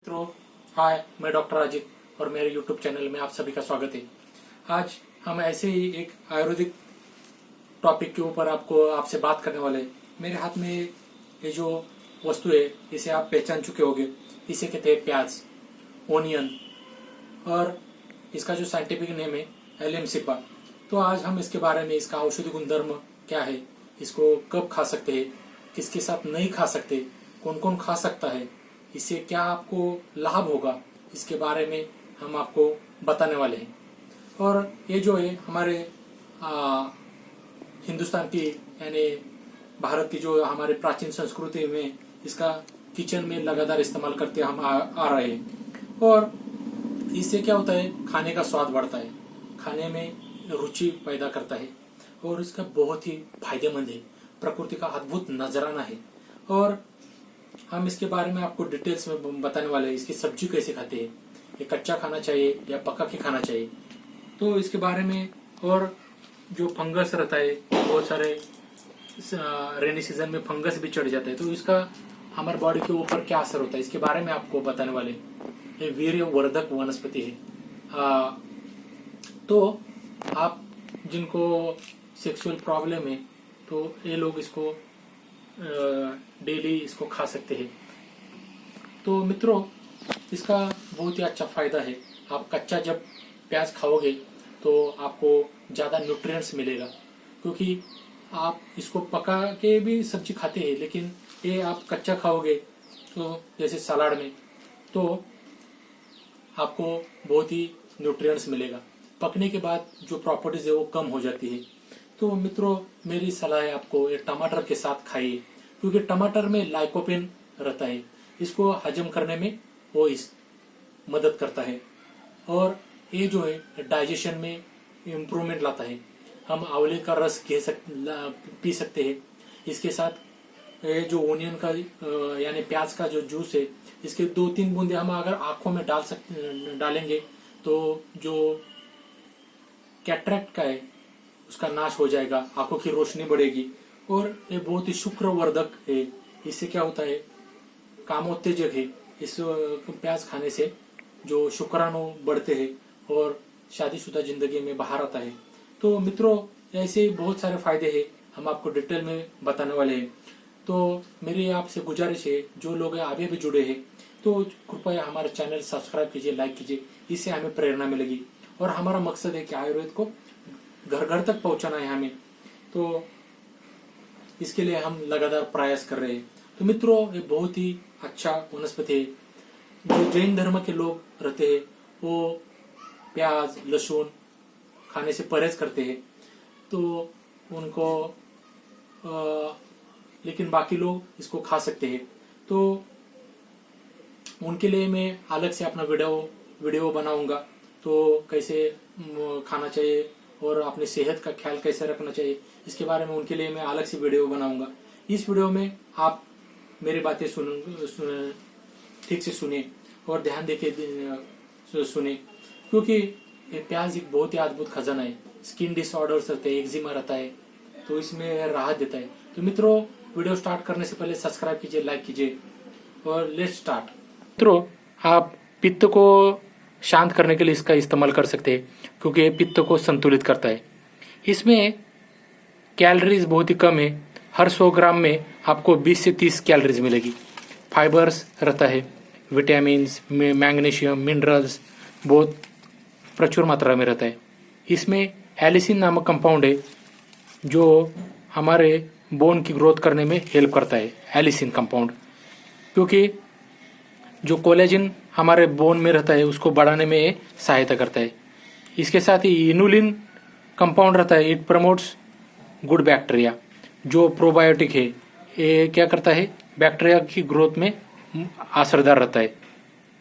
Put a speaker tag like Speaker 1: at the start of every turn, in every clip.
Speaker 1: मित्रों, हाय, मैं डॉक्टर अजित और मेरे यूट्यूब चैनल में आप सभी का स्वागत है। आज हम ऐसे ही एक आयुर्वेदिक टॉपिक के ऊपर आपसे बात करने वाले हैं। मेरे हाथ में ये जो वस्तु है इसे आप पहचान चुके होंगे। इसे कहते हैं प्याज, ओनियन, और इसका जो साइंटिफिक नेम है एलिम-सिपा। तो आज हम इसके बारे में, इसका औषधि गुणधर्म क्या है, इसको कब खा सकते हैं, किसके साथ नहीं खा सकते, कौन कौन खा सकता है, इससे क्या आपको लाभ होगा, इसके बारे में हम आपको बताने वाले हैं। और ये जो है हमारे हिंदुस्तान की यानी भारत की जो हमारे प्राचीन संस्कृति में इसका किचन में लगातार इस्तेमाल करते हम आ रहे हैं। और इससे क्या होता है, खाने का स्वाद बढ़ता है, खाने में रुचि पैदा करता है और इसका बहुत ही फायदेमंद है, प्रकृति का अद्भुत नजराना है। और हम इसके बारे में आपको डिटेल्स में बताने वाले हैं। इसकी सब्जी कैसे खाते हैं, ये कच्चा खाना चाहिए या पका के खाना चाहिए, तो इसके बारे में। और जो फंगस रहता है, बहुत सारे रेनी सीजन में फंगस भी चढ़ जाता है, तो इसका हमारे बॉडी के ऊपर क्या असर होता है, इसके बारे में आपको बताने वाले। ये वीर्यवर्धक वनस्पति है। तो आप जिनको सेक्सुअल प्रॉब्लम है तो ये लोग इसको डेली इसको खा सकते हैं। तो मित्रों, इसका बहुत ही अच्छा फायदा है। आप कच्चा जब प्याज खाओगे तो आपको ज़्यादा न्यूट्रिएंट्स मिलेगा, क्योंकि आप इसको पका के भी सब्जी खाते हैं, लेकिन ये आप कच्चा खाओगे तो जैसे सलाद में, तो आपको बहुत ही न्यूट्रिएंट्स मिलेगा। पकने के बाद जो प्रॉपर्टीज है वो कम हो जाती है। तो मित्रों, मेरी सलाह है आपको ये टमाटर के साथ खाइए, क्योंकि टमाटर में लाइकोपेन रहता है, इसको हजम करने में वो इस मदद करता है। और ये जो है डाइजेशन में इम्प्रूवमेंट लाता है। हम आंवले का रस पी सकते हैं। इसके साथ ये जो ओनियन का यानी प्याज का जो जूस है, इसके 2-3 बूंदे हम अगर आंखों में डालेंगे तो जो कैटरेक्ट का है उसका नाश हो जाएगा, आंखों की रोशनी बढ़ेगी। और ये बहुत ही शुक्रवर्धक है। इससे क्या होता है, कामोत्तेजक है। इस प्याज खाने से जो शुक्राणु बढ़ते हैं और शादीशुदा जिंदगी में बाहर आता है। तो मित्रों, ऐसे बहुत सारे फायदे हैं, हम आपको डिटेल में बताने वाले हैं। तो मेरी आपसे गुजारिश है, जो लोग अभी भी जुड़े हैं तो कृपया हमारे चैनल सब्सक्राइब कीजिए, लाइक कीजिए, इससे हमें प्रेरणा मिलेगी। और हमारा मकसद है कि आयुर्वेद को घर घर तक पहुंचाना है हमें, तो इसके लिए हम लगातार प्रयास कर रहे हैं। तो मित्रों, ये बहुत ही अच्छा वनस्पति है। जो जैन धर्म के लोग रहते हैं वो प्याज लहसुन खाने से परहेज करते हैं, तो उनको लेकिन बाकी लोग इसको खा सकते हैं। तो उनके लिए मैं अलग से अपना वीडियो बनाऊंगा, तो कैसे खाना चाहिए और अपनी सेहत का ख्याल कैसे रखना चाहिए, इसके बारे में उनके लिए मैं अलग से वीडियो बनाऊंगा। इस वीडियो में आप मेरी बातें ठीक से सुने और ध्यान देके सुने, क्योंकि ये प्याज एक बहुत ही अद्भुत खजाना है। स्किन डिसऑर्डर्स रहते हैं, एक्जिमा रहता है, तो इसमें राहत देता है। तो मित्रों, वीडियो स्टार्ट करने से पहले सब्सक्राइब कीजिए, लाइक कीजिए और लेट्स स्टार्ट। मित्रों, आप पित्त को शांत करने के लिए इसका इस्तेमाल कर सकते हैं, क्योंकि ये पित्त को संतुलित करता है। इसमें कैलोरीज बहुत ही कम है। हर 100 ग्राम में आपको 20 से 30 कैलोरीज मिलेगी। फाइबर्स रहता है, विटामिन्स, मैग्नीशियम, मिनरल्स बहुत प्रचुर मात्रा में रहता है। इसमें एलिसिन नामक कंपाउंड है जो हमारे बोन की ग्रोथ करने में हेल्प करता है। एलिसिन कंपाउंड, क्योंकि जो कोलेजन हमारे बोन में रहता है उसको बढ़ाने में सहायता करता है। इसके साथ ही इनुलिन कंपाउंड रहता है। इट प्रमोट्स गुड बैक्टीरिया, जो प्रोबायोटिक है। ये क्या करता है, बैक्टीरिया की ग्रोथ में असरदार रहता है।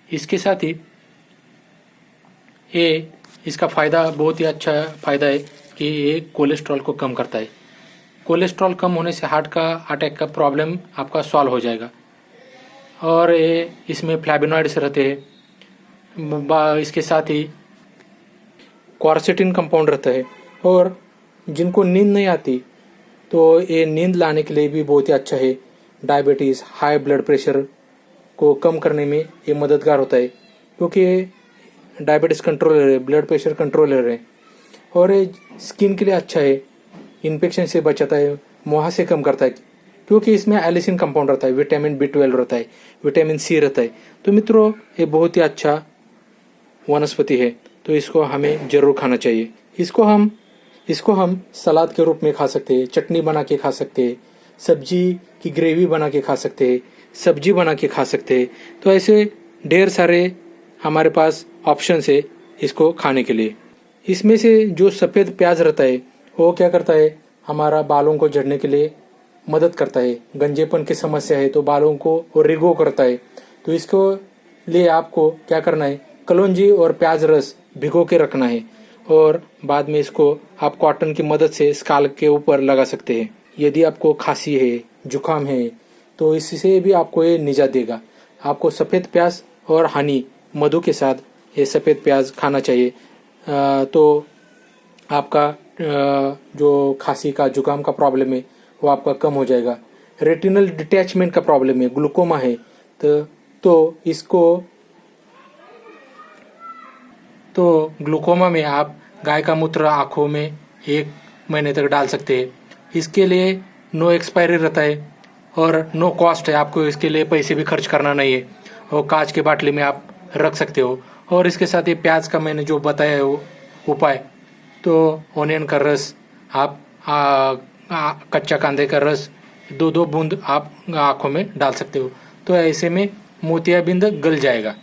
Speaker 1: इसके साथ ही ये इसका फायदा, बहुत ही अच्छा फायदा है कि ये कोलेस्ट्रॉल को कम करता है। कोलेस्ट्रॉल कम होने से हार्ट का अटैक का प्रॉब्लम आपका सॉल्व हो जाएगा। और ये इसमें फ्लैविनॉइड्स रहते हैं। इसके साथ ही क्वारसेटिन कंपाउंड रहता है। और जिनको नींद नहीं आती तो ये नींद लाने के लिए भी बहुत ही अच्छा है। डायबिटीज़, हाई ब्लड प्रेशर को कम करने में ये मददगार होता है, क्योंकि ये डायबिटीज़ कंट्रोलर है, ब्लड प्रेशर कंट्रोलर है, और ये स्किन के लिए अच्छा है, इन्फेक्शन से बचाता है, मुहासे कम करता है, क्योंकि इसमें एलिसिन कंपाउंड रहता है, विटामिन B12 रहता है, विटामिन C रहता है। तो मित्रों, ये बहुत ही अच्छा वनस्पति है, तो इसको हमें जरूर खाना चाहिए। इसको हम सलाद के रूप में खा सकते हैं, चटनी बना के खा सकते हैं, सब्जी की ग्रेवी बना के खा सकते हैं, सब्जी बना के खा सकते हैं। तो ऐसे ढेर सारे हमारे पास ऑप्शन है इसको खाने के लिए। इसमें से जो सफ़ेद प्याज रहता है वो क्या करता है, हमारा बालों को झड़ने के लिए मदद करता है। गंजेपन की समस्या है तो बालों को रिगो करता है। तो इसको लिए आपको क्या करना है, कलौंजी और प्याज रस भिगो के रखना है, और बाद में इसको आप कॉटन की मदद से स्काल्प के ऊपर लगा सकते हैं। यदि आपको खांसी है, जुकाम है, तो इससे भी आपको ये निजात देगा। आपको सफ़ेद प्याज और हनी मधु के साथ ये सफ़ेद प्याज खाना चाहिए, तो आपका जो खांसी का, जुकाम का प्रॉब्लम है वो आपका कम हो जाएगा। रेटिनल डिटैचमेंट का प्रॉब्लम है, ग्लूकोमा है, तो ग्लूकोमा में आप गाय का मूत्र आँखों में 1 महीने तक डाल सकते हैं। इसके लिए नो एक्सपायरी रहता है और नो कॉस्ट है, आपको इसके लिए पैसे भी खर्च करना नहीं है, और कांच के बाटली में आप रख सकते हो। और इसके साथ ये प्याज का मैंने जो बताया है वो उपाय, तो ऑनियन का रस आप कच्चा कांदे का रस 2-2 बूंद आप आँखों में डाल सकते हो। तो ऐसे में मोतियाबिंद गल जाएगा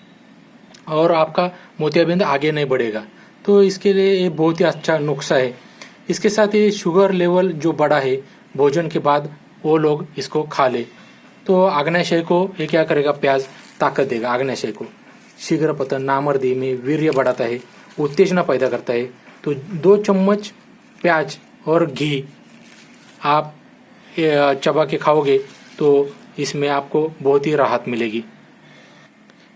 Speaker 1: और आपका मोतियाबिंद आगे नहीं बढ़ेगा। तो इसके लिए ये बहुत ही अच्छा नुस्खा है। इसके साथ ये शुगर लेवल जो बढ़ा है भोजन के बाद, वो लोग इसको खा ले तो आग्नेयशय को ये क्या करेगा, प्याज ताकत देगा। आग्नेयशय को शीघ्र पतन, नामर्दी में वीर्य बढ़ाता है, उत्तेजना पैदा करता है। तो 2 चम्मच प्याज और घी आप चबा के खाओगे तो इसमें आपको बहुत ही राहत मिलेगी।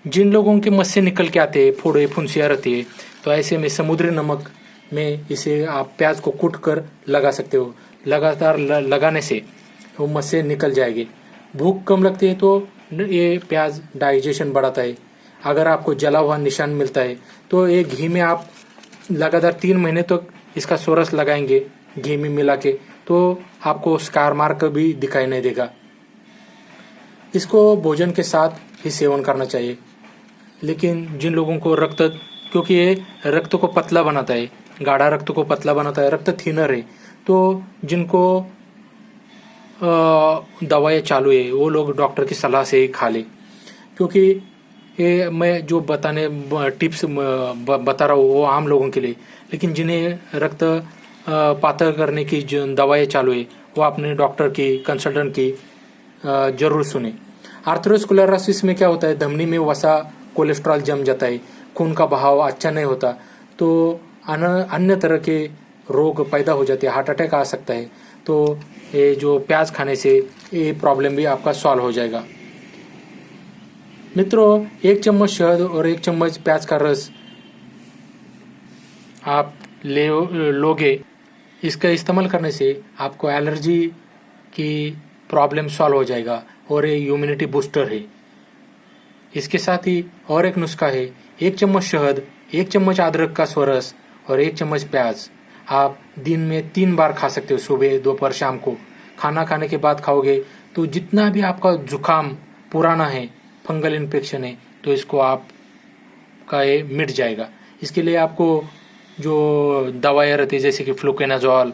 Speaker 1: जिन लोगों के मस्से निकल के आते हैं, फोड़े फुंसियाँ रहती है, तो ऐसे में समुद्री नमक में इसे आप प्याज को कूट कर लगा सकते हो। लगातार लगाने से वो मस्से निकल जाएंगे। भूख कम लगती है तो ये प्याज डाइजेशन बढ़ाता है। अगर आपको जला हुआ निशान मिलता है तो ये घी में आप लगातार 3 महीने तक इसका सोरस लगाएंगे घी में मिला के, तो आपको स्कार मार्क भी दिखाई नहीं देगा। इसको भोजन के साथ ही सेवन करना चाहिए। लेकिन जिन लोगों को क्योंकि ये रक्त को पतला बनाता है, गाढ़ा रक्त को पतला बनाता है, रक्त थिनर है, तो जिनको दवाएं चालू है वो लोग डॉक्टर की सलाह से ही खा ले। क्योंकि ये मैं जो टिप्स बता रहा हूँ वो आम लोगों के लिए, लेकिन जिन्हें रक्त पातळ करने की जो दवाएं चालू है वो अपने डॉक्टर की, कंसल्टेंट की जरूर सुने। आर्थरोस्क्लेरोसिस में क्या होता है, धमनी में वसा, कोलेस्ट्रॉल जम जाता है, खून का बहाव अच्छा नहीं होता, तो अन्य तरह के रोग पैदा हो जाते हैं, हार्ट अटैक आ सकता है। तो ये जो प्याज खाने से ये प्रॉब्लम भी आपका सॉल्व हो जाएगा। मित्रों, 1 चम्मच शहद और 1 चम्मच प्याज का रस आप लोगे। इसका इस्तेमाल करने से आपको एलर्जी की प्रॉब्लम सॉल्व हो जाएगा और ये इम्यूनिटी बूस्टर है। इसके साथ ही और एक नुस्खा है, 1 चम्मच शहद, 1 चम्मच अदरक का सोरस और 1 चम्मच प्याज आप दिन में 3 बार खा सकते हो, सुबह, दोपहर, शाम को। खाना खाने के बाद खाओगे तो जितना भी आपका जुकाम पुराना है, फंगल इन्फेक्शन है, तो इसको आपका ये मिट जाएगा। इसके लिए आपको जो दवाइयाँ रहती है जैसे कि फ्लुकेनाजोल,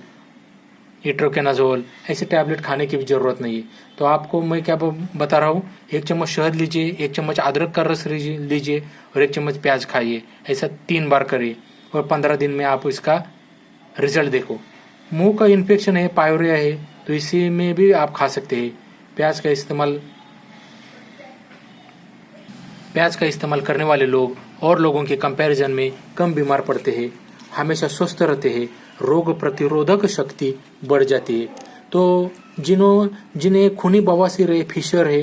Speaker 1: इट्रोकेनाजोल, ऐसे टैबलेट खाने की भी ज़रूरत नहीं है। तो आपको मैं क्या बता रहा हूँ, 1 चम्मच शहद लीजिए, 1 चम्मच अदरक का रस लीजिए और 1 चम्मच प्याज खाइए। ऐसा 3 बार करिए और 15 दिन में आप इसका रिजल्ट देखो। मुंह का इन्फेक्शन है, पायोरिया है, तो इसी में भी आप खा सकते हैं। प्याज का इस्तेमाल करने वाले लोग और लोगों के कंपैरिजन में कम बीमार पड़ते हैं, हमेशा स्वस्थ रहते हैं, रोग प्रतिरोधक शक्ति बढ़ जाती है। तो जिन्हें खूनी बवासीर है, फिशर है,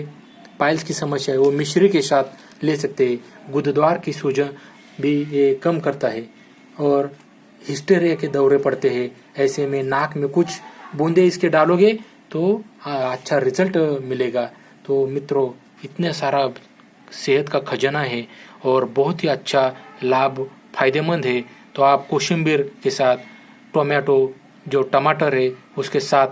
Speaker 1: पाइल्स की समस्या है, वो मिश्री के साथ ले सकते हैं। गुदद्वार की सूजन भी ये कम करता है और हिस्टेरिया के दौरे पड़ते हैं। ऐसे में नाक में कुछ बूंदे इसके डालोगे तो अच्छा रिजल्ट मिलेगा। तो मित्रों, इतने सारा सेहत का खजाना है और बहुत ही अच्छा लाभ फायदेमंद है। तो आप कोशिम्बीर के साथ टोमेटो जो टमाटर है उसके साथ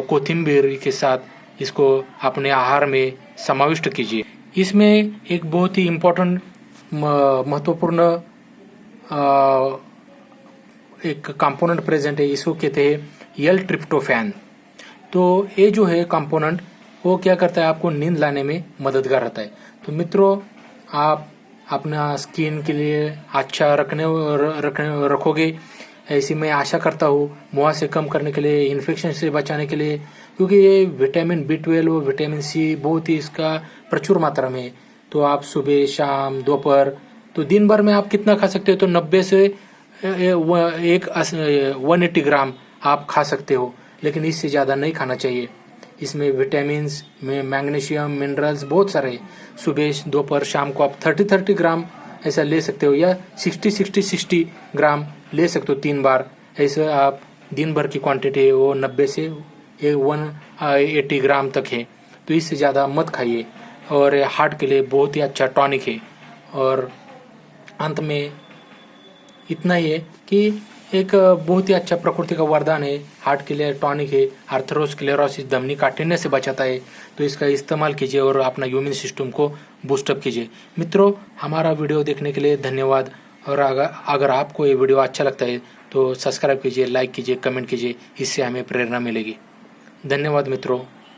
Speaker 1: कोथिम्बीर के साथ इसको अपने आहार में समाविष्ट कीजिए। इसमें एक बहुत ही इम्पोर्टेंट महत्वपूर्ण एक कंपोनेंट प्रेजेंट है, इसको कहते हैं एल ट्रिप्टोफैन। तो ये जो है कंपोनेंट वो क्या करता है, आपको नींद लाने में मददगार रहता है। तो मित्रों, आप अपना स्किन के लिए अच्छा रखोगे ऐसी मैं आशा करता हूँ। मुहासे कम करने के लिए, इन्फेक्शन से बचाने के लिए, क्योंकि ये विटामिन B12 और विटामिन C बहुत ही इसका प्रचुर मात्रा में है। तो आप सुबह शाम दोपहर तो दिन भर में आप कितना खा सकते हो, तो 90 से 180 ग्राम आप खा सकते हो, लेकिन इससे ज़्यादा नहीं खाना चाहिए। इसमें विटामिन्स में मैग्नीशियम मिनरल्स बहुत सारे हैं। सुबह दोपहर शाम को आप 30 ग्राम ऐसा ले सकते हो, या 60 ग्राम ले सकते हो 3 बार। ऐसे आप दिन भर की क्वांटिटी है वो 90 से 180 ग्राम तक है, तो इससे ज़्यादा मत खाइए। और हार्ट के लिए बहुत ही अच्छा टॉनिक है। और अंत में इतना ही है कि एक बहुत ही अच्छा प्रकृति का वरदान है, हार्ट के लिए टॉनिक है, आर्थरोस्क्लेरोसिस धमनी काटने से बचाता है। तो इसका इस्तेमाल कीजिए और अपना इम्यून सिस्टम को बूस्टअप कीजिए। मित्रों, हमारा वीडियो देखने के लिए धन्यवाद। और अगर आपको ये वीडियो अच्छा लगता है तो सब्सक्राइब कीजिए, लाइक कीजिए, कमेंट कीजिए, इससे हमें प्रेरणा मिलेगी। धन्यवाद मित्रों।